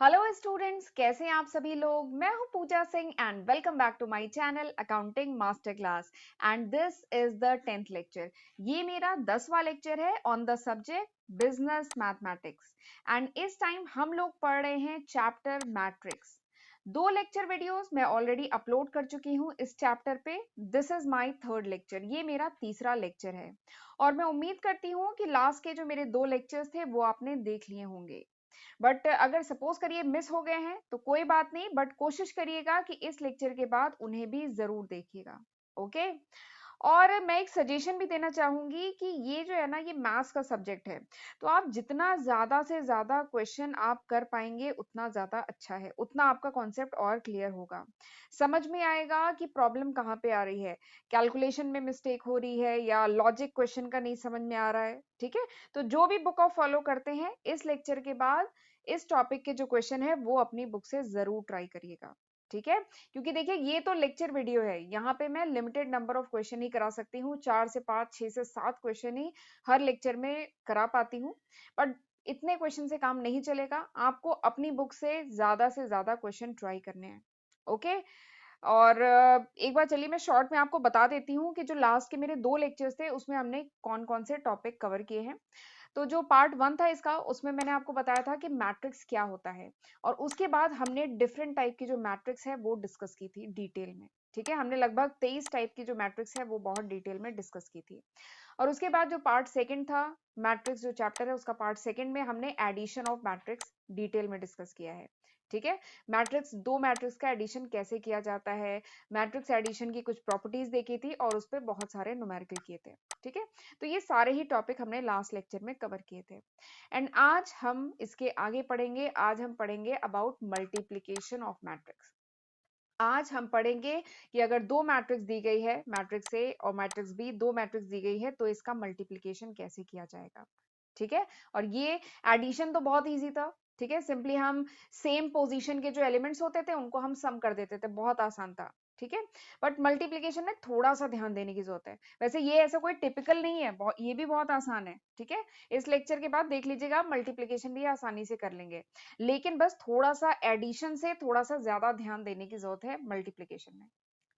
Hello students, कैसे हैं आप सभी लोग। मैं हूं Pooja Singh and welcome back to my channel accounting master class and this is the 10th lecture. ये मेरा 10वां लेक्चर है on the subject business mathematics and इस टाइम हम लोग पढ़ रहे हैं चैप्टर मैट्रिक्स। 2 लेक्चर वीडियोस मैं ऑलरेडी अपलोड कर चुकी हूँ इस चैप्टर पे। This is my third lecture, ये मेरा तीसरा लेक्चर है और मैं उम्मीद करती हूँ कि लास्ट के जो मेरे 2 लेक्चर्स थे वो आपने देख लिए होंगे। बट अगर सपोज करिए मिस हो गए हैं तो कोई बात नहीं, बट कोशिश करिएगा कि इस लेक्चर के बाद उन्हें भी जरूर देखिएगा। ओके। और मैं एक सजेशन भी देना चाहूंगी कि ये जो है ना, ये मैथ्स का सब्जेक्ट है, तो आप जितना ज्यादा से ज्यादा क्वेश्चन आप कर पाएंगे उतना ज्यादा अच्छा है, उतना आपका कॉन्सेप्ट और क्लियर होगा, समझ में आएगा कि प्रॉब्लम कहाँ पे आ रही है, कैलकुलेशन में मिस्टेक हो रही है या लॉजिक क्वेश्चन का नहीं समझ में आ रहा है। ठीक है, तो जो भी बुक ऑफ फॉलो करते हैं इस लेक्चर के बाद इस टॉपिक के जो क्वेश्चन है वो अपनी बुक से जरूर ट्राई करिएगा। ठीक है, क्योंकि देखिए ये तो लेक्चर वीडियो है, यहाँ पे मैं लिमिटेड नंबर ऑफ क्वेश्चन ही करा सकती हूँ, 4 से 5 6 से 7 क्वेश्चन ही हर लेक्चर में करा पाती हूँ। बट इतने क्वेश्चन से काम नहीं चलेगा, आपको अपनी बुक से ज्यादा क्वेश्चन ट्राई करने हैं। ओके। और एक बार चलिए मैं शॉर्ट में आपको बता देती हूँ कि जो लास्ट के मेरे 2 लेक्चर्स थे उसमें हमने कौन कौन से टॉपिक कवर किए हैं। तो जो पार्ट 1 था इसका, उसमें मैंने आपको बताया था कि मैट्रिक्स क्या होता है, और उसके बाद हमने डिफरेंट टाइप की जो मैट्रिक्स है वो डिस्कस की थी डिटेल में। ठीक है, हमने लगभग 23 टाइप की जो मैट्रिक्स है वो बहुत डिटेल में डिस्कस की थी। और उसके बाद जो पार्ट सेकंड था, मैट्रिक्स जो चैप्टर है उसका पार्ट सेकंड में हमने एडिशन ऑफ मैट्रिक्स डिटेल में डिस्कस किया है। ठीक है, मैट्रिक्स, 2 मैट्रिक्स का एडिशन कैसे किया जाता है, मैट्रिक्स एडिशन की कुछ प्रॉपर्टीज देखी थी और उस पर बहुत सारे न्यूमेरिकल किए थे। ठीक है, तो ये सारे ही टॉपिक हमने लास्ट लेक्चर में कवर किए थे एंड आज हम इसके आगे पढ़ेंगे। आज हम पढ़ेंगे अबाउट मल्टीप्लीकेशन ऑफ मैट्रिक्स। आज हम पढ़ेंगे कि अगर 2 मैट्रिक्स दी गई है, मैट्रिक्स ए और मैट्रिक्स बी, 2 मैट्रिक्स दी गई है तो इसका मल्टीप्लिकेशन कैसे किया जाएगा। ठीक है, और ये एडिशन तो बहुत इजी था। ठीक है, सिंपली हम सेम पोजीशन के जो एलिमेंट्स होते थे उनको हम सम कर देते थे, बहुत आसान था। ठीक है, बट मल्टीप्लिकेशन में थोड़ा सा ध्यान देने की जरूरत है। वैसे ये ऐसा कोई टिपिकल नहीं है, ये भी बहुत आसान है। ठीक है, इस लेक्चर के बाद देख लीजिएगा, मल्टीप्लिकेशन भी आसानी से कर लेंगे, लेकिन बस थोड़ा सा एडिशन से थोड़ा सा ज्यादा ध्यान देने की जरूरत है मल्टीप्लिकेशन में।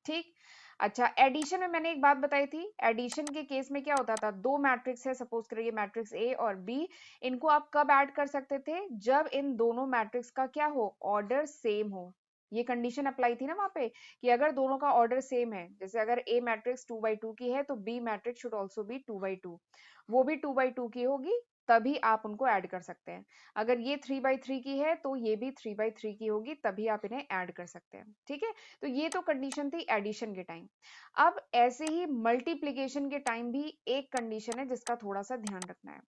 ठीक। अच्छा, एडिशन में मैंने एक बात बताई थी, एडिशन के केस में क्या होता था, 2 मैट्रिक्स है, सपोज करिए मैट्रिक्स ए और बी, इनको आप कब ऐड कर सकते थे, जब इन दोनों मैट्रिक्स का क्या हो, ऑर्डर सेम हो। ये कंडीशन अप्लाई थी ना वहां पे, कि अगर दोनों का ऑर्डर सेम है, जैसे अगर ए मैट्रिक्स 2/2 की है तो B matrix should also be 2/2, वो भी 2/2 की होगी, तभी आप उनको ऐड कर सकते हैं। अगर ये 3/3 की है तो ये भी 3/3 की होगी, तभी आप इन्हें ऐड कर सकते हैं। ठीक है, तो ये तो कंडीशन थी एडिशन के टाइम। अब ऐसे ही मल्टीप्लिकेशन के टाइम भी एक कंडीशन है जिसका थोड़ा सा ध्यान रखना है।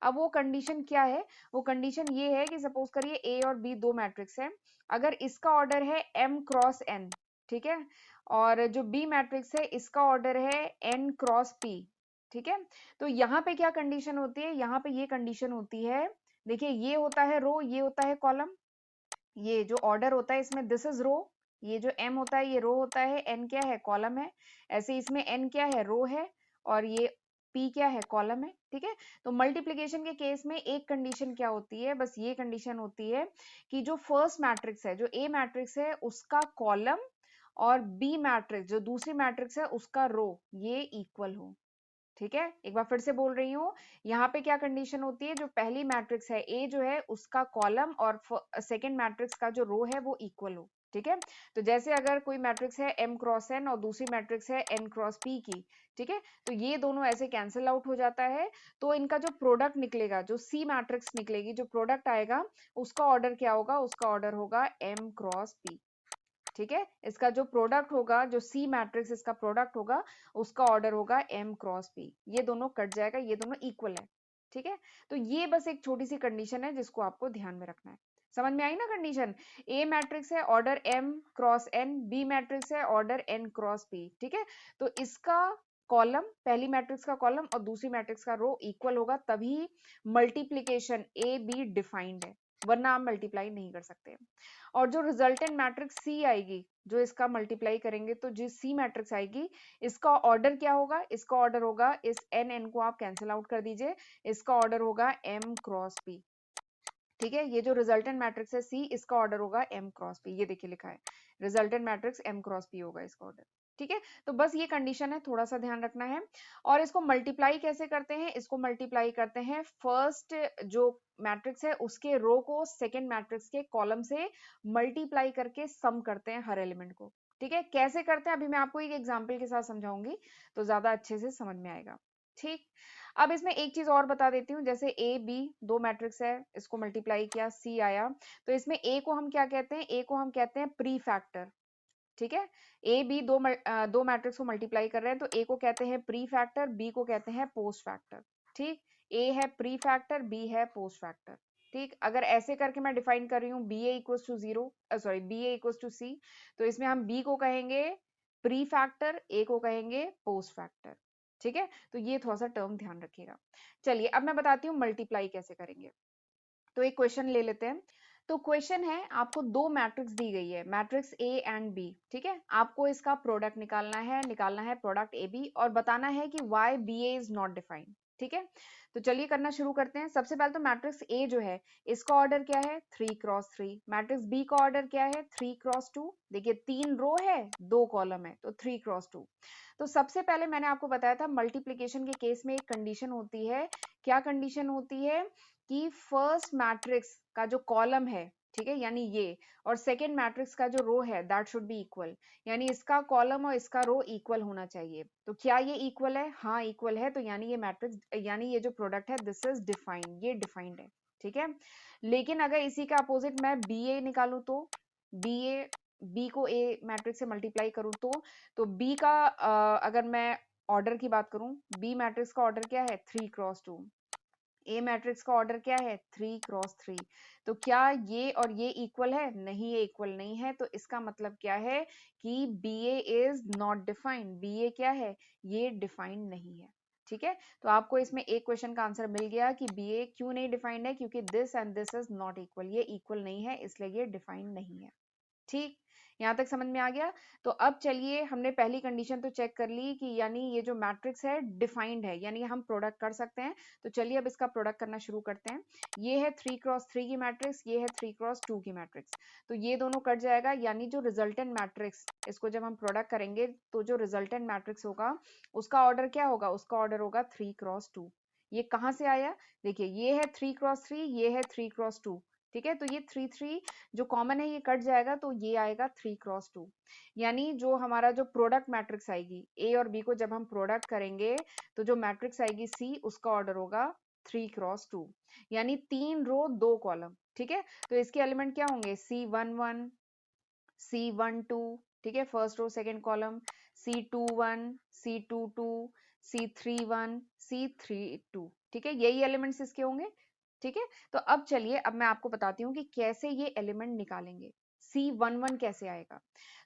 अब वो कंडीशन क्या है, वो कंडीशन ये है कि सपोज करिए ए और बी 2 मैट्रिक्स है, अगर इसका ऑर्डर है m क्रॉस n, ठीक है, और जो बी मैट्रिक्स है इसका ऑर्डर है n क्रॉस p। ठीक है, तो यहाँ पे क्या कंडीशन होती है, यहाँ पे ये कंडीशन होती है, देखिए ये होता है रो, ये होता है कॉलम, ये जो ऑर्डर होता है इसमें दिस इज रो, ये जो m होता है ये रो होता है, n क्या है, कॉलम है, ऐसे इसमें n क्या है, रो है, और ये p क्या है, कॉलम है। ठीक है, तो मल्टीप्लिकेशन के केस में एक कंडीशन क्या होती है, बस ये कंडीशन होती है कि जो फर्स्ट मैट्रिक्स है, जो a मैट्रिक्स है उसका कॉलम, और b मैट्रिक्स जो दूसरी मैट्रिक्स है उसका रो, ये इक्वल हो। ठीक है, एक बार फिर से बोल रही हूँ, यहाँ पे क्या कंडीशन होती है, जो पहली मैट्रिक्स है ए जो है उसका कॉलम और सेकंड मैट्रिक्स का जो रो है वो इक्वल हो। ठीक है, तो जैसे अगर कोई मैट्रिक्स है m क्रॉस n और दूसरी मैट्रिक्स है n क्रॉस p की, ठीक है, तो ये दोनों ऐसे कैंसिल आउट हो जाता है, तो इनका जो प्रोडक्ट निकलेगा, जो c मैट्रिक्स निकलेगी, जो प्रोडक्ट आएगा उसका ऑर्डर क्या होगा, उसका ऑर्डर होगा m क्रॉस p। ठीक है, इसका जो प्रोडक्ट होगा, जो सी मैट्रिक्स इसका प्रोडक्ट होगा, उसका ऑर्डर होगा m क्रॉस p, ये दोनों कट जाएगा, ये दोनों इक्वल है। ठीक है, तो ये बस एक छोटी सी कंडीशन है जिसको आपको ध्यान में रखना है। समझ में आई ना कंडीशन, ए मैट्रिक्स है order m cross n, B matrix है ऑर्डर n क्रॉस p। ठीक है, तो इसका कॉलम, पहली मैट्रिक्स का कॉलम और दूसरी मैट्रिक्स का रो इक्वल होगा, तभी मल्टीप्लीकेशन ए बी डिफाइंड है, वरना आप मल्टीप्लाई नहीं कर सकते। और जो रिजल्टेंट मैट्रिक्स सी आएगी, जो इसका मल्टीप्लाई करेंगे तो जो सी मैट्रिक्स आएगी, इसका ऑर्डर क्या होगा, इसका ऑर्डर होगा, इस एन एन को आप कैंसिल आउट कर दीजिए, इसका ऑर्डर होगा m क्रॉस p। ठीक है, ये जो रिजल्टेंट मैट्रिक्स है सी, इसका ऑर्डर होगा m क्रॉस p, ये देखिए लिखा है resultant matrix m cross p होगा इसका ऑर्डर। ठीक है, तो बस ये कंडीशन है, थोड़ा सा ध्यान रखना है। और इसको मल्टीप्लाई कैसे करते हैं, इसको मल्टीप्लाई करते हैं फर्स्ट जो मैट्रिक्स है उसके रो को सेकेंड मैट्रिक्स के कॉलम से मल्टीप्लाई करके सम करते हैं हर एलिमेंट को। ठीक है, कैसे करते हैं अभी मैं आपको एक एग्जाम्पल के साथ समझाऊंगी तो ज्यादा अच्छे से समझ में आएगा। ठीक, अब इसमें एक चीज और बता देती हूँ, जैसे ए बी दो मैट्रिक्स है, इसको मल्टीप्लाई किया सी आया, तो इसमें ए को हम क्या कहते हैं, ए को हम कहते हैं प्री फैक्टर। ठीक है, ए बी दो मैट्रिक्स को मल्टीप्लाई कर रहे हैं, तो ए को कहते हैं प्री फैक्टर, बी को कहते हैं पोस्ट फैक्टर। ठीक, ए है प्री फैक्टर, बी है पोस्ट फैक्टर। ठीक, अगर ऐसे करके मैं डिफाइन कर रही हूँ B A equals to zero, sorry B A equals to C, तो इसमें हम बी को कहेंगे प्री फैक्टर, ए को कहेंगे पोस्ट फैक्टर। ठीक है, तो ये थोड़ा सा टर्म ध्यान रखिएगा। चलिए अब मैं बताती हूँ मल्टीप्लाई कैसे करेंगे। तो एक क्वेश्चन ले लेते हैं। तो क्वेश्चन है, आपको दो मैट्रिक्स दी गई है, मैट्रिक्स ए एंड बी। ठीक है, आपको इसका प्रोडक्ट निकालना है प्रोडक्ट ए बी, और बताना है कि why B A is not defined. ठीक है, तो चलिए करना शुरू करते हैं। सबसे पहले तो मैट्रिक्स ए जो है इसका ऑर्डर क्या है 3x3, मैट्रिक्स बी का ऑर्डर क्या है 3x2। देखिए तीन रो है दो कॉलम है, तो 3x2। तो सबसे पहले मैंने आपको बताया था मल्टीप्लीकेशन के केस में एक कंडीशन होती है। क्या कंडीशन होती है कि फर्स्ट मैट्रिक्स का जो कॉलम है, ठीक है, यानी ये, और सेकेंड मैट्रिक्स का जो रो है दैट शुड बी इक्वल, यानी इसका कॉलम और इसका रो इक्वल होना चाहिए। तो क्या ये इक्वल है, हाँ इक्वल है, तो यानी ये मैट्रिक्स, यानी ये जो प्रोडक्ट है दिस इज डिफाइंड, ये डिफाइंड है। ठीक है, लेकिन अगर इसी का अपोजिट मैं बी ए निकालू, तो बी ए, बी को ए मैट्रिक्स से मल्टीप्लाई करूं, तो बी का अगर मैं ऑर्डर की बात करूं, बी मैट्रिक्स का ऑर्डर क्या है 3x2, ए मैट्रिक्स का ऑर्डर क्या है 3x3। तो क्या ये और ये इक्वल है, नहीं ये इक्वल नहीं है, तो इसका मतलब क्या है कि B A is not defined, B A क्या है, ये डिफाइंड नहीं है। ठीक है, तो आपको इसमें एक क्वेश्चन का आंसर मिल गया कि बी ए क्यों नहीं डिफाइंड है, क्योंकि this and this is not equal, ये इक्वल नहीं है इसलिए ये डिफाइंड नहीं है। ठीक, यहां तक समझ में आ गया। तो अब चलिए, हमने पहली कंडीशन तो चेक कर ली कि यानी ये जो मैट्रिक्स है डिफाइंड है, यानी हम प्रोडक्ट कर सकते हैं। तो चलिए अब इसका प्रोडक्ट करना शुरू करते हैं। ये है 3x3 की मैट्रिक्स, ये है 3x2 की मैट्रिक्स, तो ये दोनों कट जाएगा, यानी जो रिजल्टेंट मैट्रिक्स, इसको जब हम प्रोडक्ट करेंगे तो जो रिजल्टेंट मैट्रिक्स होगा उसका ऑर्डर क्या होगा, उसका ऑर्डर होगा 3x2। ये कहाँ से आया, देखिए ये है 3x3, ये है 3x2। ठीक है, तो ये 3 जो कॉमन है ये कट जाएगा, तो ये आएगा 3x2, यानी जो हमारा जो प्रोडक्ट मैट्रिक्स आएगी ए और बी को जब हम प्रोडक्ट करेंगे तो जो मैट्रिक्स आएगी सी, उसका ऑर्डर होगा 3x2, यानी तीन रो दो कॉलम। ठीक है, तो इसके एलिमेंट क्या होंगे C11 C12, ठीक है, first row second column, C21 C22 C31 C32। ठीक है, यही एलिमेंट्स इसके होंगे। ठीक है, तो अब चलिए, अब मैं आपको बताती हूँ कि कैसे ये एलिमेंट निकालेंगे, C11 कैसे आएगा।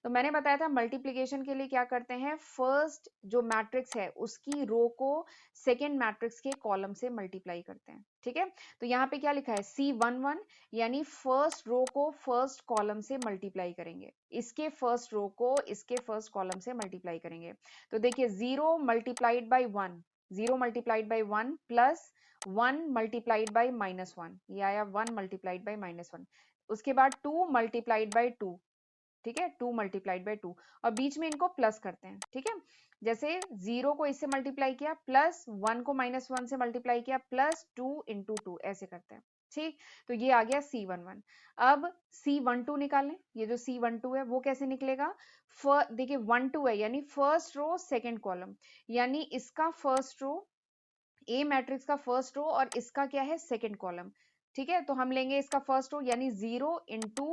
तो मैंने बताया था मल्टीप्लिकेशन के लिए क्या करते हैं, फर्स्ट जो मैट्रिक्स है उसकी रो को सेकेंड मैट्रिक्स के कॉलम से मल्टीप्लाई करते हैं। ठीक है, तो यहाँ पे क्या लिखा है C11, यानी फर्स्ट रो को फर्स्ट कॉलम से मल्टीप्लाई करेंगे, इसके फर्स्ट रो को इसके फर्स्ट कॉलम से मल्टीप्लाई करेंगे। तो देखिए 0 multiplied by 1, 0 multiplied by 1 plus 1 multiplied by -1, ये आया 1 मल्टीप्लाइड बाई -1। उसके बाद 2 मल्टीप्लाइड बाई 2, ठीक है, 2 मल्टीप्लाइड बाई 2, और बीच में इनको प्लस करते हैं। ठीक है, जैसे 0 को इससे मल्टीप्लाई किया, प्लस 1 को -1 से मल्टीप्लाई किया, प्लस 2 इंटू 2, ऐसे करते हैं। ठीक, तो ये आ गया C11। अब C12 निकालें, ये जो C12 है वो कैसे निकलेगा, देखिए 1 2 है, यानी फर्स्ट रो सेकेंड कॉलम, यानी इसका फर्स्ट रो, ए मैट्रिक्स का फर्स्ट रो, और इसका क्या है सेकेंड कॉलम। ठीक है, तो हम लेंगे इसका फर्स्ट रो, यानी 0 इंटू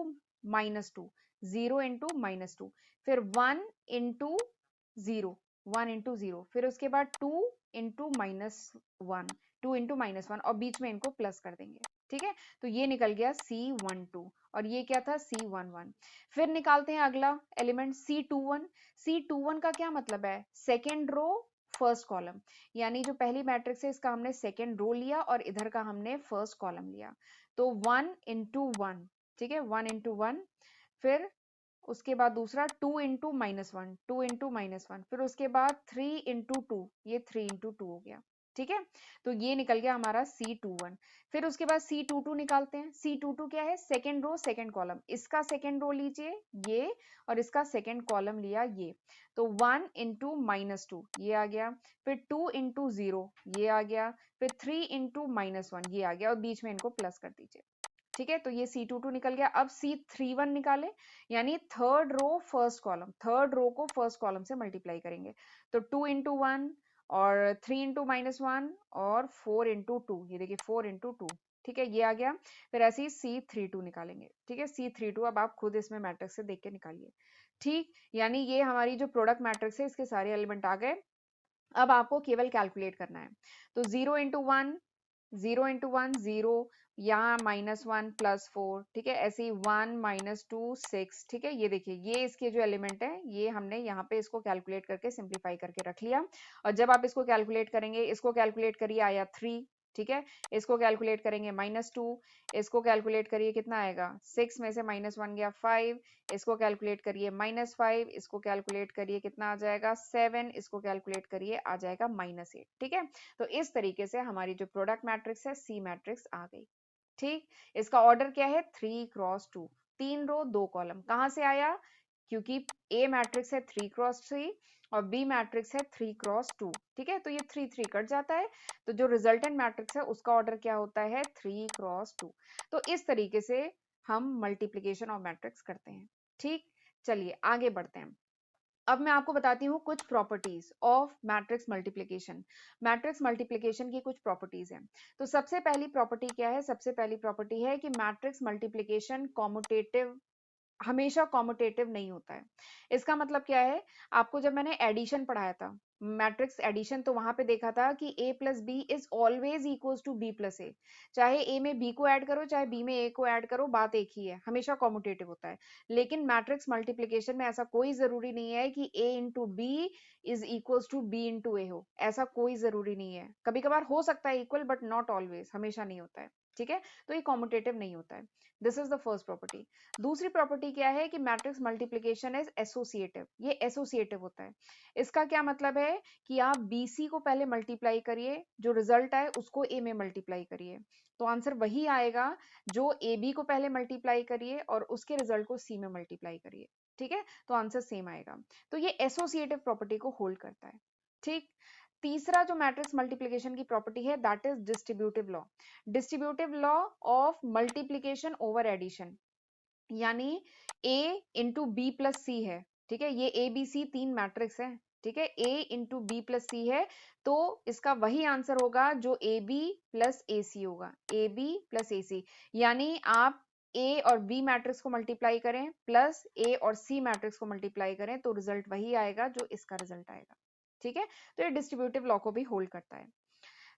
-2, 0 इंटू -2, फिर 1 इंटू 0, 1 इंटू 0, फिर उसके बाद 2 इंटू -1, 2 इंटू -1, और बीच में इनको प्लस कर देंगे। ठीक है, तो ये निकल गया C12, और ये क्या था C11। फिर निकालते हैं अगला एलिमेंट C21। C21 का क्या मतलब है, सेकेंड रो फर्स्ट कॉलम, यानी जो पहली मैट्रिक्स है इसका हमने सेकेंड रो लिया और इधर का हमने फर्स्ट कॉलम लिया, तो 1 इंटू 1, ठीक है, 1 इंटू 1, फिर उसके बाद दूसरा 2 इंटू -1, 2 इंटू -1, फिर उसके बाद 3 इंटू 2, ये 3 इंटू 2 हो गया। ठीक है, तो ये निकल गया हमारा C21। फिर उसके बाद C22 निकालते हैं। C22 क्या है? सेकेंड रो सेकेंड कॉलम, इसका सेकेंड रो लीजिए ये, और इसका सेकेंड कॉलम लिया ये, तो 1 इंटू -2 ये आ गया, फिर 2 इंटू 0 ये आ गया, फिर 3 इंटू -1 ये आ गया, और बीच में इनको प्लस कर दीजिए। ठीक है, तो ये C22 निकल गया। अब C31 निकाले, यानी third row first column, third row को फर्स्ट कॉलम से मल्टीप्लाई करेंगे, तो 2 इंटू 1 और 3 इंटू -1 और 4 इंटू 2, ये देखिए 4 इंटू 2। ठीक है, ये आ गया। फिर ऐसे ही C32 निकालेंगे। ठीक है, C32 अब आप खुद इसमें मैट्रिक्स से देख के निकालिए। ठीक, यानी ये हमारी जो प्रोडक्ट मैट्रिक्स है इसके सारे एलिमेंट आ गए। अब आपको केवल कैलकुलेट करना है, तो 0 इंटू 1, 0 इंटू 1 0, यहाँ -1 +4, ठीक है, ऐसे ही 1 -2 6। ठीक है, ये देखिए ये इसके जो एलिमेंट है ये हमने यहाँ पे इसको कैलकुलेट करके सिंप्लीफाई करके रख लिया। और जब आप इसको कैलकुलेट करेंगे, इसको कैलकुलेट करिए, आया 3। ठीक है, इसको कैलकुलेट करेंगे -2, इसको कैलकुलेट करिए कितना आएगा, 6 में से -1 गया 5, इसको कैलकुलेट करिए -5, इसको कैलकुलेट करिए कितना आ जाएगा 7, इसको कैलकुलेट करिए आ जाएगा -8। ठीक है, तो इस तरीके से हमारी जो प्रोडक्ट मैट्रिक्स है सी मैट्रिक्स आ गई। ठीक, इसका ऑर्डर क्या है, 3x2, 3 रो 2 कॉलम। कहां से आया, क्योंकि ए मैट्रिक्स है 3x3 और बी मैट्रिक्स है 3x2। ठीक है, तो ये 3 3 कट जाता है, तो जो रिजल्टेंट मैट्रिक्स है उसका ऑर्डर क्या होता है, 3x2। तो इस तरीके से हम मल्टीप्लीकेशन ऑफ मैट्रिक्स करते हैं। ठीक, चलिए आगे बढ़ते हैं। अब मैं आपको बताती हूँ कुछ properties of matrix multiplication. Matrix multiplication की कुछ प्रॉपर्टीज हैं। तो सबसे पहली प्रॉपर्टी क्या है, सबसे पहली प्रॉपर्टी है कि मैट्रिक्स मल्टीप्लिकेशन कॉम्यूटेटिव, हमेशा कॉम्यूटेटिव नहीं होता है। इसका मतलब क्या है, आपको जब मैंने एडिशन पढ़ाया था, मैट्रिक्स एडिशन, तो वहां पे देखा था कि a plus B is always equals to b plus A. चाहे a में b को ऐड करो चाहे b में a को ऐड करो, बात एक ही है, हमेशा कॉम्यूटेटिव होता है। लेकिन मैट्रिक्स मल्टीप्लिकेशन में ऐसा कोई जरूरी नहीं है कि a into B is equals to b into A हो, ऐसा कोई जरूरी नहीं है। कभी कभार हो सकता है इक्वल, बट नॉट ऑलवेज, हमेशा नहीं होता है। ठीक है, तो ये कॉम्यूटेटिव नहीं होता है। This is the first property. दूसरी प्रॉपर्टी क्या है कि मैट्रिक्स मल्टीप्लिकेशन इज एसोसिएटिव, ये एसोसिएटिव होता है। इसका क्या मतलब है कि आप BC को पहले मल्टीप्लाई करिए, जो रिजल्ट आए उसको A में मल्टीप्लाई करिए, तो आंसर वही आएगा जो AB को पहले मल्टीप्लाई करिए और उसके रिजल्ट को C में मल्टीप्लाई करिए। ठीक है, तो आंसर सेम आएगा। तो ये एसोसिएटिव प्रॉपर्टी को होल्ड करता है। ठीक, तीसरा जो मैट्रिक्स मल्टीप्लिकेशन की प्रॉपर्टी है that is distributive law. Distributive law of multiplication over addition, यानी A into B plus C है। ठीक है, ये ए बी सी तीन मैट्रिक्स है। ठीक है, A into B plus C है, तो इसका वही आंसर होगा जो ए बी प्लस ए सी होगा, ए बी प्लस ए सी। यानी आप A और B मैट्रिक्स को मल्टीप्लाई करें प्लस A और C मैट्रिक्स को मल्टीप्लाई करें, तो रिजल्ट वही आएगा जो इसका रिजल्ट आएगा। ठीक है, तो ये डिस्ट्रीब्यूटिव लॉ को भी होल्ड करता है।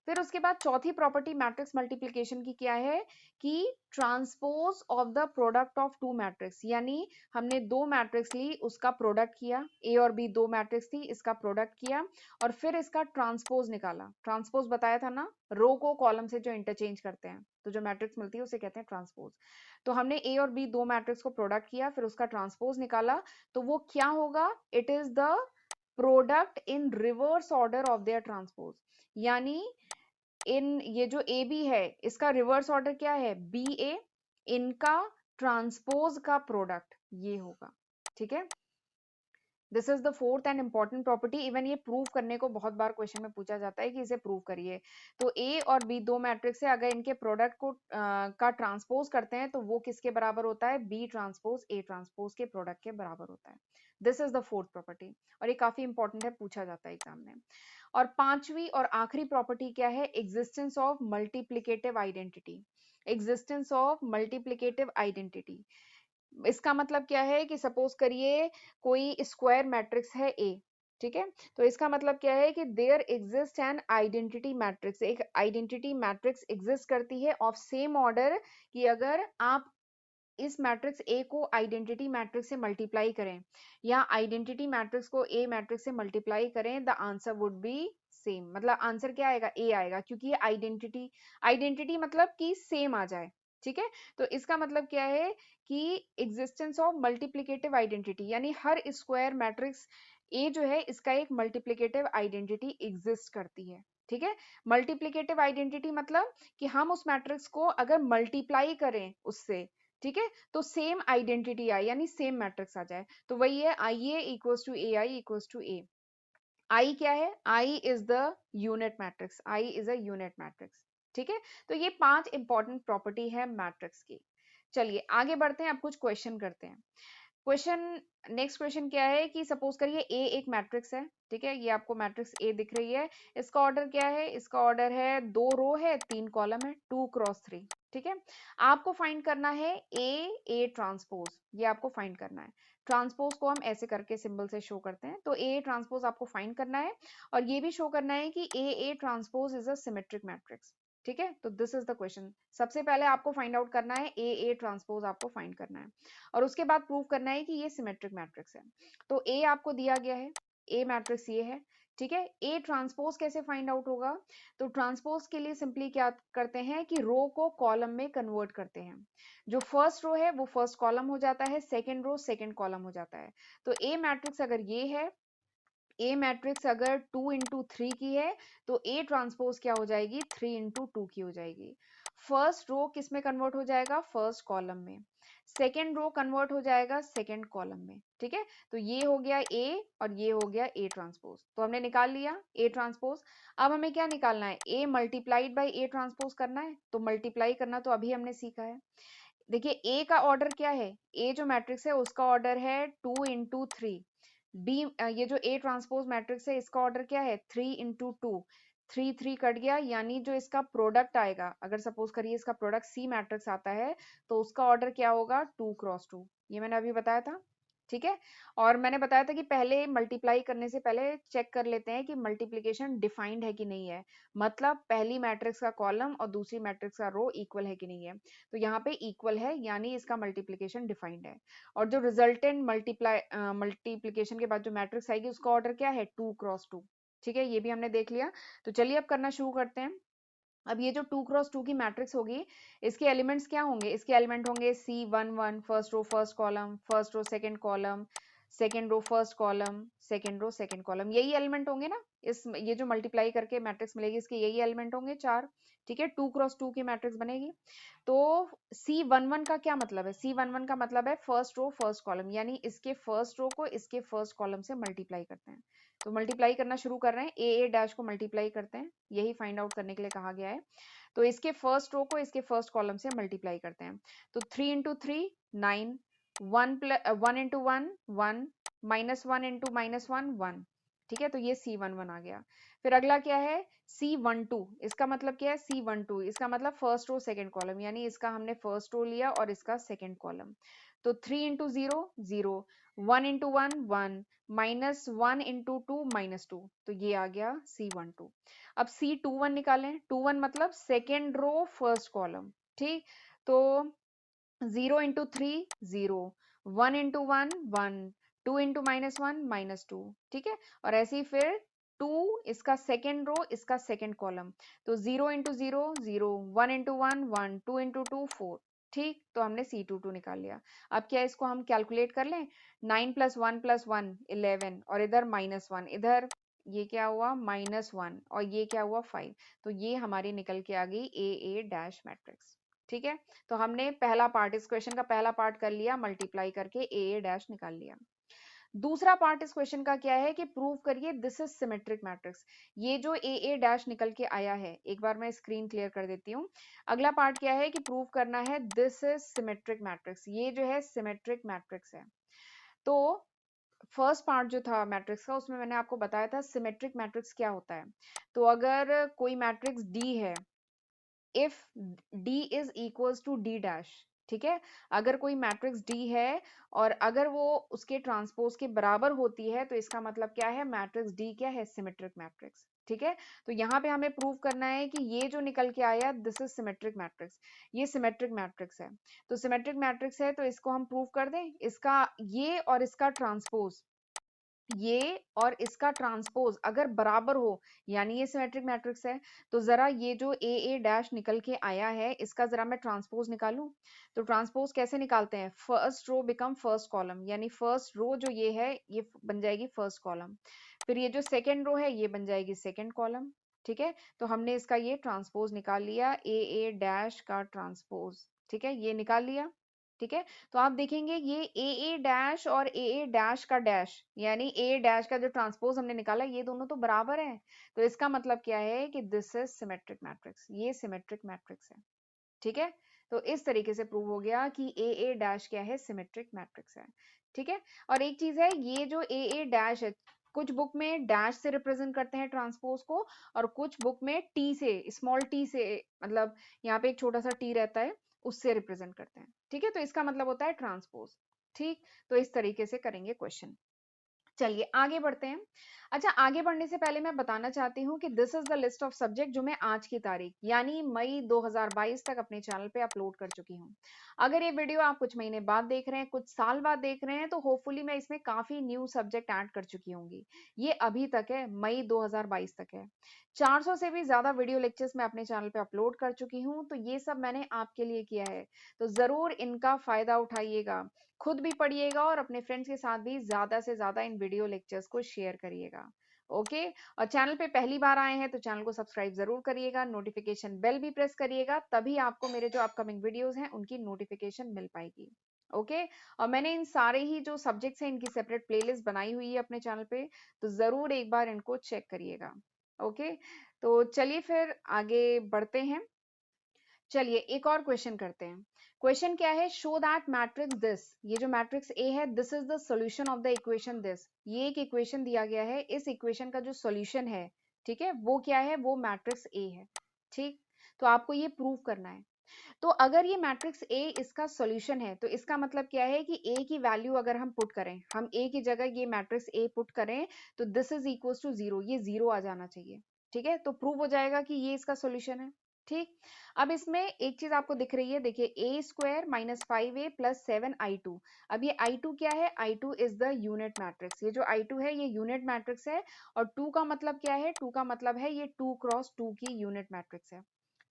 फिर उसके बाद चौथी प्रॉपर्टी मैट्रिक्स मल्टीप्लिकेशन की क्या है कि transpose of the product of two matrix, यानी हमने दो मैट्रिक्स ली, उसका प्रोडक्ट किया, ए और बी दो मैट्रिक्स थी, इसका प्रोडक्ट किया और फिर इसका ट्रांसपोज निकाला। ट्रांसपोज बताया था ना, रो को कॉलम से जो इंटरचेंज करते हैं, तो जो मैट्रिक्स मिलती है उसे कहते हैं ट्रांसपोज। तो हमने ए और बी दो मैट्रिक्स को प्रोडक्ट किया, फिर उसका ट्रांसपोज निकाला, तो वो क्या होगा, it is the product in reverse order of their transpose. यानी इन ये जो ए बी है इसका रिवर्स ऑर्डर क्या है, बी ए, इनका ट्रांसपोज का प्रोडक्ट ये होगा। ठीक है, this is the fourth and important property. Even ये प्रूव करने को बहुत बार क्वेश्चन में पूछा जाता है कि इसे प्रूव करिए। तो ए और बी दो मैट्रिक्स है, अगर इनके प्रोडक्ट को का ट्रांसपोज करते हैं तो वो किसके बराबर होता है, बी ट्रांसपोज ए ट्रांसपोज के प्रोडक्ट के बराबर होता है। This is the fourth property, और ये काफी इंपॉर्टेंट है, पूछा जाता है एग्जाम में। और पांचवी और आखिरी प्रॉपर्टी क्या है, existence of multiplicative identity. Existence of multiplicative identity, इसका मतलब क्या है कि सपोज करिए कोई स्क्वायर मैट्रिक्स है ए। ठीक है, तो इसका मतलब क्या है कि there exist an identity matrix, एक आइडेंटिटी मैट्रिक्स एग्जिस्ट करती है ऑफ सेम ऑर्डर, कि अगर आप इस मैट्रिक्स ए को आइडेंटिटी मैट्रिक्स से मल्टीप्लाई करें या आइडेंटिटी मैट्रिक्स को ए मैट्रिक्स से मल्टीप्लाई करें, the answer would be same. मतलब आंसर क्या आएगा, ए आएगा, क्योंकि ये आइडेंटिटी, आइडेंटिटी मतलब कि सेम आ जाए। ठीक है, तो इसका मतलब क्या है कि एग्जिस्टेंस ऑफ मल्टीप्लिकेटिव आइडेंटिटी, यानी हर स्क्वायर मैट्रिक्स ए जो है इसका एक मल्टीप्लिकेटिव आइडेंटिटी एग्जिस्ट करती है। ठीक है। मल्टीप्लिकेटिव आइडेंटिटी मतलब कि हम उस मैट्रिक्स को अगर मल्टीप्लाई करें उससे, ठीक है, तो सेम आइडेंटिटी आए, यानी सेम मैट्रिक्स आ जाए। तो वही है I A equals to A I equals to A. I क्या है? I is the unit matrix, I is a unit matrix. ठीक है, तो ये 5 इंपॉर्टेंट प्रॉपर्टी है मैट्रिक्स की। चलिए आगे बढ़ते हैं, अब कुछ क्वेश्चन करते हैं। क्वेश्चन, नेक्स्ट क्वेश्चन क्या है कि सपोज करिए ए एक मैट्रिक्स है, ठीक है, ये आपको मैट्रिक्स ए दिख रही है। इसका ऑर्डर क्या है? इसका ऑर्डर है 2 रो है 3 कॉलम है, 2 क्रॉस 3। ठीक है, आपको फाइंड करना है ए ट्रांसपोज, ये आपको फाइंड करना है। ट्रांसपोज को हम ऐसे करके सिंबल से शो करते हैं, तो ए ट्रांसपोज आपको फाइंड करना है और ये भी शो करना है कि A transpose is a symmetric matrix. ठीक है, तो दिस इज द क्वेश्चन। सबसे पहले आपको फाइंड आउट करना है ए ट्रांसपोज, आपको फाइंड करना है और उसके बाद प्रूव करना है कि ये सिमेट्रिक मैट्रिक्स है। तो ए आपको दिया गया है, ए मैट्रिक्स ये है। ठीक है, ए ट्रांसपोज कैसे फाइंड आउट होगा? तो ट्रांसपोज के लिए सिंपली क्या करते हैं कि रो को कॉलम में कन्वर्ट करते हैं। जो फर्स्ट रो है वो फर्स्ट कॉलम हो जाता है, सेकेंड रो सेकेंड कॉलम हो जाता है। तो ए मैट्रिक्स अगर ये है, ए मैट्रिक्स अगर 2 इंटू 3 की है, तो ए ट्रांसपोज क्या हो जाएगी? 3 इंटू 2 की हो जाएगी। फर्स्ट रो किस में कन्वर्ट हो जाएगा? फर्स्ट कॉलम में। सेकेंड रो कन्वर्ट हो जाएगा सेकेंड कॉलम में। ठीक है, तो ये हो गया ए और ये हो गया ए ट्रांसपोज, तो हमने निकाल लिया ए ट्रांसपोज। अब हमें क्या निकालना है? ए मल्टीप्लाइड बाई ए ट्रांसपोज करना है, तो मल्टीप्लाई करना तो अभी हमने सीखा है। देखिए ए का ऑर्डर क्या है? ए जो मैट्रिक्स है उसका ऑर्डर है 2 इंटू 3। डी ये जो ए ट्रांसपोज मैट्रिक्स है इसका ऑर्डर क्या है? 3 इंटू 2। 3 3 कट गया, यानी जो इसका प्रोडक्ट आएगा, अगर सपोज करिए इसका प्रोडक्ट सी मैट्रिक्स आता है, तो उसका ऑर्डर क्या होगा? 2 क्रॉस 2। ये मैंने अभी बताया था। ठीक है, और मैंने बताया था कि पहले मल्टीप्लाई करने से पहले चेक कर लेते हैं कि मल्टीप्लीकेशन डिफाइंड है कि नहीं है, मतलब पहली मैट्रिक्स का कॉलम और दूसरी मैट्रिक्स का रो इक्वल है कि नहीं है। तो यहाँ पे इक्वल है, यानी इसका मल्टीप्लीकेशन डिफाइंड है। और जो रिजल्टेंट मल्टीप्लीकेशन के बाद जो मैट्रिक्स आएगी उसका ऑर्डर क्या है? 2 क्रॉस 2। ठीक है, ये भी हमने देख लिया। तो चलिए अब करना शुरू करते हैं। अब ये जो 2 क्रॉस 2 की मैट्रिक्स होगी, इसके एलिमेंट्स क्या होंगे? इसके एलिमेंट होंगे C11 first row first column, first row second column, second row first column, second row second column, यही एलिमेंट होंगे ना। इस ये जो मल्टीप्लाई करके मैट्रिक्स मिलेगी इसके यही एलिमेंट होंगे 4। ठीक है, 2 क्रॉस 2 की मैट्रिक्स बनेगी। तो C11 का क्या मतलब है? C11 का मतलब है फर्स्ट रो फर्स्ट कॉलम, यानी इसके फर्स्ट रो को इसके फर्स्ट कॉलम से मल्टीप्लाई करते हैं। तो मल्टीप्लाई करना शुरू कर रहे हैं, ए डैश को मल्टीप्लाई करते हैं, यही फाइंड आउट करने के लिए कहा गया है। तो इसके फर्स्ट रो को इसके फर्स्ट कॉलम से मल्टीप्लाई करते हैं। तो 3 इंटू 3 9, 1 इंटू 1 1, -1 इंटू -1 1। ठीक है, तो ये C11 आ गया। फिर अगला क्या है? C12, इसका मतलब क्या है? C12 इसका मतलब फर्स्ट रो सेकंड कॉलम, यानी इसका हमने फर्स्ट रो लिया और इसका सेकंड कॉलम। तो 3 इंटू 0 0, 1 इंटू 1 1, -1 इंटू 2 -2, तो ये आ गया C12। अब C21 निकालें, 21 मतलब सेकेंड रो फर्स्ट कॉलम। ठीक, तो 0 इंटू 3 0, 1 इंटू 1 1, 2 इंटू -1 -2। ठीक है, और ऐसे ही फिर 2 इसका सेकेंड रो इसका सेकेंड कॉलम, तो 0 इंटू 0 0, 1 इंटू 1 1, 2 इंटू 2 4। ठीक, तो हमने C22 निकाल लिया। अब क्या इसको हम कैलकुलेट कर लें? 9 + 1 + 1 11, और इधर -1, इधर ये क्या हुआ? -1, और ये क्या हुआ? 5। तो ये हमारी निकल के आ गई ए डैश मैट्रिक्स। ठीक है, तो हमने पहला पार्ट, इस क्वेश्चन का पहला पार्ट कर लिया, मल्टीप्लाई करके ए डैश निकाल लिया। दूसरा पार्ट इस क्वेश्चन का क्या है कि प्रूव करिए दिस इज सिमेट्रिक मैट्रिक्स। ये जो ए डैश निकल के आया है, एक बार मैं स्क्रीन क्लियर कर देती हूँ। अगला पार्ट क्या है कि प्रूव करना है दिस इज सिमेट्रिक मैट्रिक्स, ये जो है सिमेट्रिक मैट्रिक्स है। तो फर्स्ट पार्ट जो था मैट्रिक्स का, उसमें मैंने आपको बताया था सिमेट्रिक मैट्रिक्स क्या होता है। तो अगर कोई मैट्रिक्स डी है, if D is equals to D dash, ठीक है, अगर कोई मैट्रिक्स डी है और अगर वो उसके ट्रांसपोज के बराबर होती है, तो इसका मतलब क्या है? मैट्रिक्स डी क्या है? Symmetric matrix. ठीक है, तो यहाँ पे हमें प्रूव करना है कि ये जो निकल के आया दिस इज सिमेट्रिक मैट्रिक्स, ये सिमेट्रिक मैट्रिक्स है। तो सिमेट्रिक मैट्रिक्स है तो इसको हम प्रूव कर दें, इसका ये और इसका ट्रांसपोज, ये और इसका ट्रांसपोज अगर बराबर हो, यानी ये सिमेट्रिक मैट्रिक्स है। तो जरा ये जो ए डैश निकल के आया है, इसका जरा मैं ट्रांसपोज निकालूं। तो ट्रांसपोज कैसे निकालते हैं? First row become first column, यानी फर्स्ट रो जो ये है ये बन जाएगी फर्स्ट कॉलम। फिर ये जो सेकेंड रो है ये बन जाएगी सेकेंड कॉलम। ठीक है, तो हमने इसका ये ट्रांसपोज निकाल लिया, ए डैश का ट्रांसपोज, ठीक है, ये निकाल लिया। ठीक है, तो आप देखेंगे ये ए डैश और ए डैश का डैश, यानी ए डैश का जो ट्रांसपोज हमने निकाला, ये दोनों तो बराबर हैं। तो इसका मतलब क्या है कि दिस इज सिमेट्रिक मैट्रिक्स, ये सिमेट्रिक मैट्रिक्स है। ठीक है, तो इस तरीके से प्रूव हो गया कि ए डैश क्या है, सिमेट्रिक मैट्रिक्स है। ठीक है, और एक चीज है, ये जो ए डैश है, कुछ बुक में डैश से रिप्रेजेंट करते हैं ट्रांसपोज को, और कुछ बुक में टी से, स्मॉल टी से, मतलब यहाँ पे एक छोटा सा टी रहता है, उससे रिप्रेजेंट करते हैं। ठीक है, तो इसका मतलब होता है ट्रांसपोज। ठीक, तो इस तरीके से करेंगे क्वेश्चन। चलिए आगे बढ़ते हैं। अच्छा, आगे बढ़ने से पहले मैं बताना चाहती हूँ कि this is the list of subject जो मैं आज की तारीख यानी मई 2022 तक अपने चैनल पे अपलोड कर चुकी हूँ। अगर ये वीडियो आप कुछ महीने बाद देख रहे हैं, कुछ साल बाद देख रहे हैं, तो होपफुली मैं इसमें काफी न्यू सब्जेक्ट ऐड कर चुकी होंगी। ये अभी तक है, मई 2022 तक है। 400 से भी ज्यादा वीडियो लेक्चर्स मैं अपने चैनल पे अपलोड कर चुकी हूँ, तो ये सब मैंने आपके लिए किया है, तो जरूर इनका फायदा उठाइएगा, खुद भी पढ़िएगा और अपने फ्रेंड्स के साथ भी ज्यादा से ज्यादा इन वीडियो लेक्चर्स को शेयर करिएगा। ओके, और चैनल पे पहली बार आए हैं तो चैनल को सब्सक्राइब जरूर करिएगा, नोटिफिकेशन बेल भी प्रेस करिएगा, तभी आपको मेरे जो अपकमिंग वीडियोस हैं उनकी नोटिफिकेशन मिल पाएगी। ओके, और मैंने इन सारे ही जो सब्जेक्ट्स हैं इनकी सेपरेट प्लेलिस्ट बनाई हुई है अपने चैनल पे, तो जरूर एक बार इनको चेक करिएगा। ओके, तो चलिए फिर आगे बढ़ते हैं। चलिए एक और क्वेश्चन करते हैं। क्वेश्चन क्या है, शो दैट मैट्रिक्स दिस, ये जो मैट्रिक्स ए है, this is the solution of the equation this, ये एक इक्वेशन दिया गया है, इस इक्वेशन का जो सॉल्यूशन है, ठीक है, वो क्या है, वो मैट्रिक्स ए है। ठीक, तो आपको ये प्रूव करना है। तो अगर ये मैट्रिक्स ए इसका सॉल्यूशन है, तो इसका मतलब क्या है कि ए की वैल्यू अगर हम पुट करें, हम ए की जगह ये मैट्रिक्स ए पुट करें, तो this is equal to zero, ये जीरो आ जाना चाहिए। ठीक है, तो प्रूव हो जाएगा कि ये इसका सॉल्यूशन है। ठीक, अब इसमें एक चीज आपको दिख रही है, देखिए ए square minus 5a plus 7i2। अब ये i2 क्या है, i2 is the unit matrix, ये जो i2 है ये यूनिट मैट्रिक्स है, और 2 का मतलब क्या है, 2 का मतलब है ये 2 क्रॉस 2 की यूनिट मैट्रिक्स है।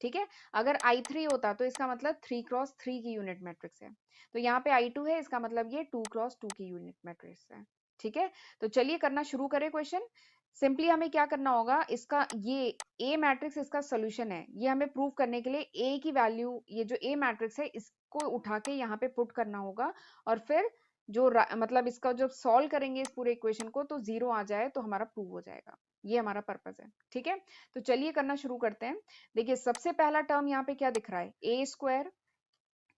ठीक है, अगर i3 होता तो इसका मतलब 3 क्रॉस 3 की यूनिट मैट्रिक्स है, तो यहाँ पे i2 है, इसका मतलब ये 2 क्रॉस 2 की यूनिट मैट्रिक्स है। ठीक है, तो चलिए करना शुरू करें क्वेश्चन। सिंपली हमें क्या करना होगा, इसका ये ए मैट्रिक्स इसका सोल्यूशन है, ये हमें प्रूव करने के लिए ए की वैल्यू, ये जो ए मैट्रिक्स है इसको उठा के यहाँ पे पुट करना होगा, और फिर जो मतलब इसका जब सॉल्व करेंगे इस पूरे इक्वेशन को, तो जीरो आ जाए तो हमारा प्रूव हो जाएगा, ये हमारा पर्पस है। ठीक है, तो चलिए करना शुरू करते हैं। देखिए सबसे पहला टर्म यहाँ पे क्या दिख रहा है, ए स्क्वायर।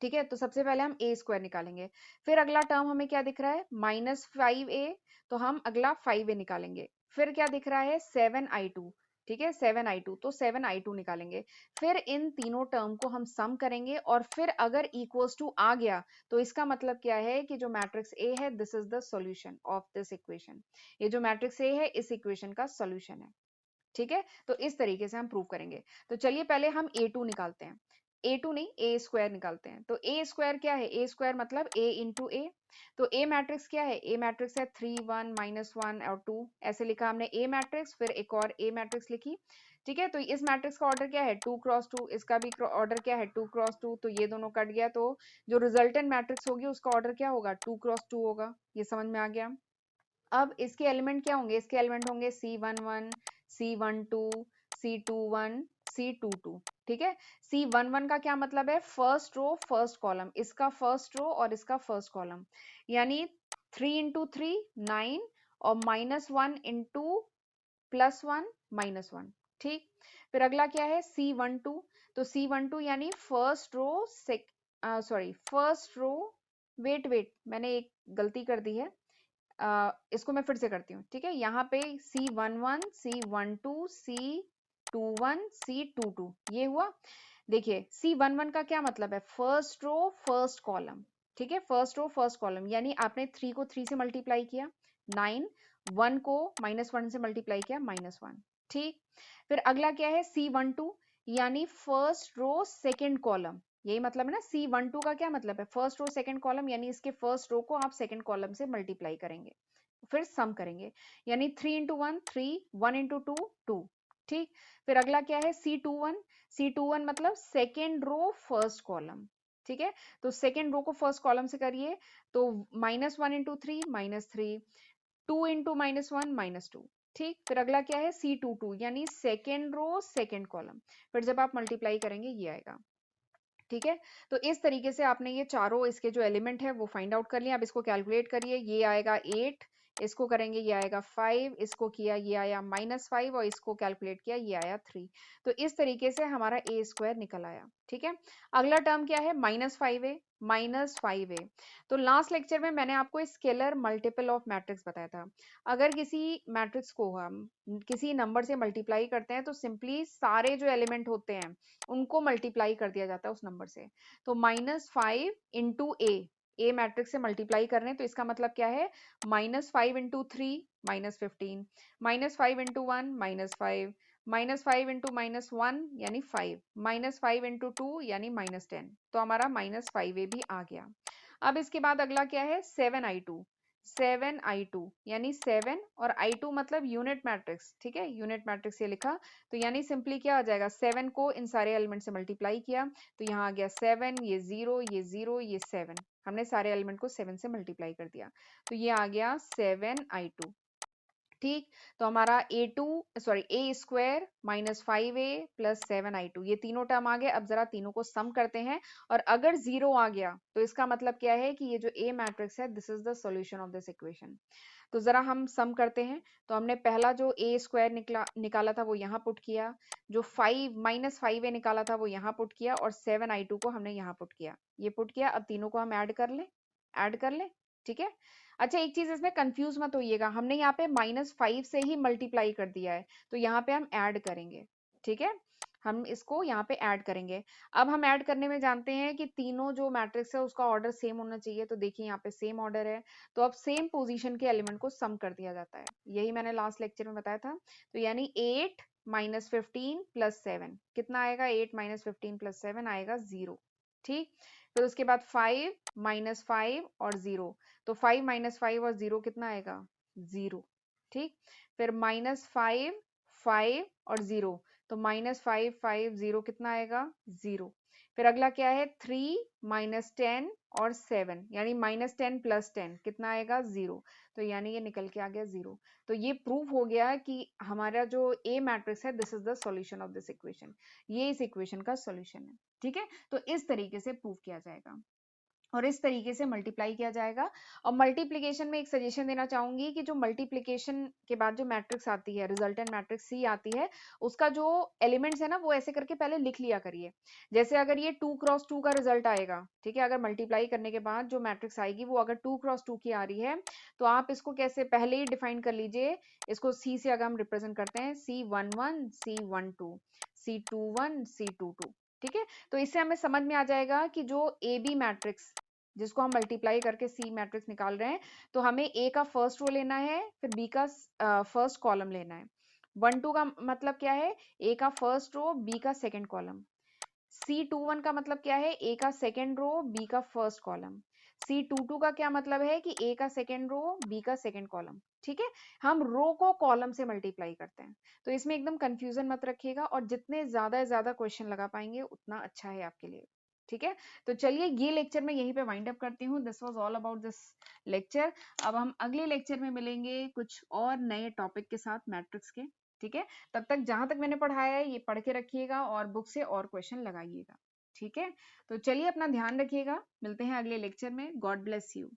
ठीक है, तो सबसे पहले हम ए स्क्वायर निकालेंगे। फिर अगला टर्म हमें क्या दिख रहा है, -5a, तो हम अगला 5a निकालेंगे। फिर क्या दिख रहा है, 7i2। ठीक है, 7i2, तो 7i2 निकालेंगे। फिर इन तीनों टर्म को हम सम करेंगे, और फिर अगर इक्वल्स टू आ गया, तो इसका मतलब क्या है कि जो मैट्रिक्स ए है, this is the solution of this equation, ये जो मैट्रिक्स ए है इस इक्वेशन का सॉल्यूशन है। ठीक है, तो इस तरीके से हम प्रूव करेंगे। तो चलिए पहले हम a2 निकालते हैं, a2 नहीं, ए स्क्वायर निकालते हैं। तो ए स्क्वायर क्या है, ए स्क्वायर मतलब a इंटू ए। तो ए मैट्रिक्स क्या है, ए मैट्रिक्स है 3 1 -1 और 2, ऐसे लिखा हमने ए मैट्रिक्स, फिर एक और ए मैट्रिक्स लिखी। ठीक है, तो इस मैट्रिक्स का ऑर्डर क्या है, 2 क्रॉस 2, इसका भी ऑर्डर क्या है, 2 क्रॉस 2, तो ये दोनों कट गया, तो जो रिजल्टेंट मैट्रिक्स होगी उसका ऑर्डर क्या होगा, 2 क्रॉस 2 होगा। ये समझ में आ गया। अब इसके एलिमेंट क्या होंगे, इसके एलिमेंट होंगे C11, C12, C21, C22। ठीक है, C11 का क्या मतलब है, फर्स्ट रो फर्स्ट कॉलम, इसका फर्स्ट रो और इसका फर्स्ट कॉलम, यानी 3 इंटू 3 9, और -1 इंटू +1 -1। ठीक, फिर अगला क्या है, C12, तो C12 यानी first row sorry first row, wait मैंने एक गलती कर दी है, इसको मैं फिर से करती हूँ। ठीक है, यहाँ पे C11, C12, C21, C22, ये हुआ। देखिए C11 का क्या मतलब है, फर्स्ट रो फर्स्ट कॉलम। ठीक है, फर्स्ट रो फर्स्ट कॉलम, यानी आपने 3 को 3 से मल्टीप्लाई किया 9, 1 को -1 से मल्टीप्लाई किया -1। ठीक, फिर अगला क्या है, C12, यानी फर्स्ट रो सेकेंड कॉलम, यही मतलब है ना। C12 का क्या मतलब है, फर्स्ट रो सेकंड कॉलम, यानी इसके फर्स्ट रो को आप सेकंड कॉलम से मल्टीप्लाई करेंगे, फिर सम करेंगे, यानी 3 इंटू 1 3, 1 इंटू 2 2। ठीक, फिर अगला क्या है, C21, C21 मतलब सेकेंड रो फर्स्ट कॉलम। ठीक है, तो सेकेंड रो को फर्स्ट कॉलम से करिए, तो -1 इंटू 3 -3, 2 इंटू -1 -2, ठीक, फिर अगला क्या है C22 यानी सेकेंड रो सेकेंड कॉलम, फिर जब आप मल्टीप्लाई करेंगे ये आएगा। ठीक है, तो इस तरीके से आपने ये चारों इसके जो एलिमेंट है वो फाइंड आउट कर लिया। अब इसको कैलकुलेट करिए, ये आएगा 8, इसको करेंगे ये आएगा 5, इसको किया ये आया -5 और इसको कैलकुलेट किया ये आया 3। तो इस तरीके से हमारा ए स्क्वायर निकल आया। ठीक है, अगला टर्म क्या है -5a, -5a। तो लास्ट लेक्चर में मैंने आपको स्केलर मल्टीपल ऑफ मैट्रिक्स बताया था। अगर किसी मैट्रिक्स को हम किसी नंबर से मल्टीप्लाई करते हैं तो सिंपली सारे जो एलिमेंट होते हैं उनको मल्टीप्लाई कर दिया जाता है उस नंबर से। तो -5 इंटू ए मैट्रिक्स से मल्टीप्लाई कर रहे हैं तो इसका मतलब क्या है -5 इंटू 3 -15, -5 इंटू 1 -5, -5 इंटू -1 यानी 5, -5 इंटू 2 यानी -10। तो हमारा -5a भी आ गया। अब इसके बाद अगला क्या है 7i2, 7i2 यानी 7 और i2 मतलब यूनिट मैट्रिक्स। ठीक है, यूनिट मैट्रिक्स ये लिखा, तो यानी सिंपली क्या आ जाएगा 7 को इन सारे एलिमेंट से मल्टीप्लाई किया तो यहाँ आ गया 7, ये 0, ये 0, ये 7, हमने सारे एलिमेंट को 7 से मल्टीप्लाई कर दिया तो ये आ गया 7i2। ठीक, तो हमारा ए स्क्वायर -5a प्लस 7i2 ये तीनों टर्म आ गए। अब जरा तीनों को सम करते हैं और अगर 0 आ गया तो इसका मतलब क्या है कि ये जो ए मैट्रिक्स है this is the solution of this equation. तो जरा हम सम करते हैं। तो हमने पहला जो ए स्क्वायर निकाला था वो यहाँ पुट किया, जो 5 निकाला था वो यहाँ पुट किया और 7i2 को हमने यहाँ पुट किया, ये पुट किया। अब तीनों को हम ऐड कर ले। ठीक है, अच्छा एक चीज इसमें कंफ्यूज मत होइएगा, हमने यहाँ पे -5 से ही मल्टीप्लाई कर दिया है तो यहाँ पे हम ऐड करेंगे। ठीक है, हम इसको यहाँ पे ऐड करेंगे। अब हम ऐड करने में जानते हैं कि तीनों जो मैट्रिक्स है उसका ऑर्डर सेम होना चाहिए, तो देखिए यहाँ पे सेम ऑर्डर है तो अब सेम पोजीशन के एलिमेंट को सम कर दिया जाता है, यही मैंने लास्ट लेक्चर में बताया था। तो यानी 8 -15 प्लस 7 कितना आएगा, 8 -15 प्लस 7 आएगा 0। ठीक, फिर उसके बाद 5 -5 और 0, तो 5 -5 और 0 कितना आएगा 0। ठीक, फिर -5 5 और 0, तो -5 5 0 कितना आएगा 0। फिर अगला क्या है 3 -10 और 7 यानी -10 प्लस 10 कितना आएगा 0, तो यानी ये निकल के आ गया 0। तो ये प्रूव हो गया कि हमारा जो ए मैट्रिक्स है this is the solution of this equation, ये इस इक्वेशन का सॉल्यूशन है। ठीक है, तो इस तरीके से प्रूव किया जाएगा और इस तरीके से मल्टीप्लाई किया जाएगा। और मल्टीप्लिकेशन में एक सजेशन देना चाहूंगी कि जो मल्टीप्लिकेशन के बाद जो मैट्रिक्स आती है रिजल्टेंट मैट्रिक्स सी आती है, उसका जो एलिमेंट्स है ना वो ऐसे करके पहले लिख लिया करिए। जैसे अगर ये 2x2 का रिजल्ट आएगा, ठीक है, अगर मल्टीप्लाई करने के बाद जो मैट्रिक्स आएगी वो अगर 2x2 की आ रही है तो आप इसको कैसे पहले ही डिफाइन कर लीजिए। इसको सी से अगर हम रिप्रेजेंट करते हैं C11 C12 C21 C22, ठीक है, तो इससे हमें समझ में आ जाएगा कि जो ए बी मैट्रिक्स जिसको हम मल्टीप्लाई करके सी मैट्रिक्स निकाल रहे हैं, तो हमें ए का फर्स्ट रो लेना है, फिर बी का फर्स्ट कॉलम लेना है। 1 2 का मतलब क्या है, ए का फर्स्ट रो बी का सेकंड कॉलम। C21 का मतलब क्या है, ए का सेकंड रो बी का फर्स्ट कॉलम। C22 का क्या मतलब है कि ए का सेकंड रो बी का सेकंड कॉलम। ठीक है, हम रो को कॉलम से मल्टीप्लाई करते हैं, तो इसमें एकदम कंफ्यूजन मत रखिएगा और जितने ज्यादा क्वेश्चन लगा पाएंगे उतना अच्छा है आपके लिए। ठीक है, तो चलिए ये लेक्चर मैं यहीं पे वाइंड अप करती हूँ। This was all about this lecture. अब हम अगले लेक्चर में मिलेंगे कुछ और नए टॉपिक के साथ मैट्रिक्स के। ठीक है, तब तक जहां तक मैंने पढ़ाया है ये पढ़ के रखिएगा और बुक से और क्वेश्चन लगाइएगा। ठीक है, तो चलिए अपना ध्यान रखिएगा, मिलते हैं अगले लेक्चर में। God bless you.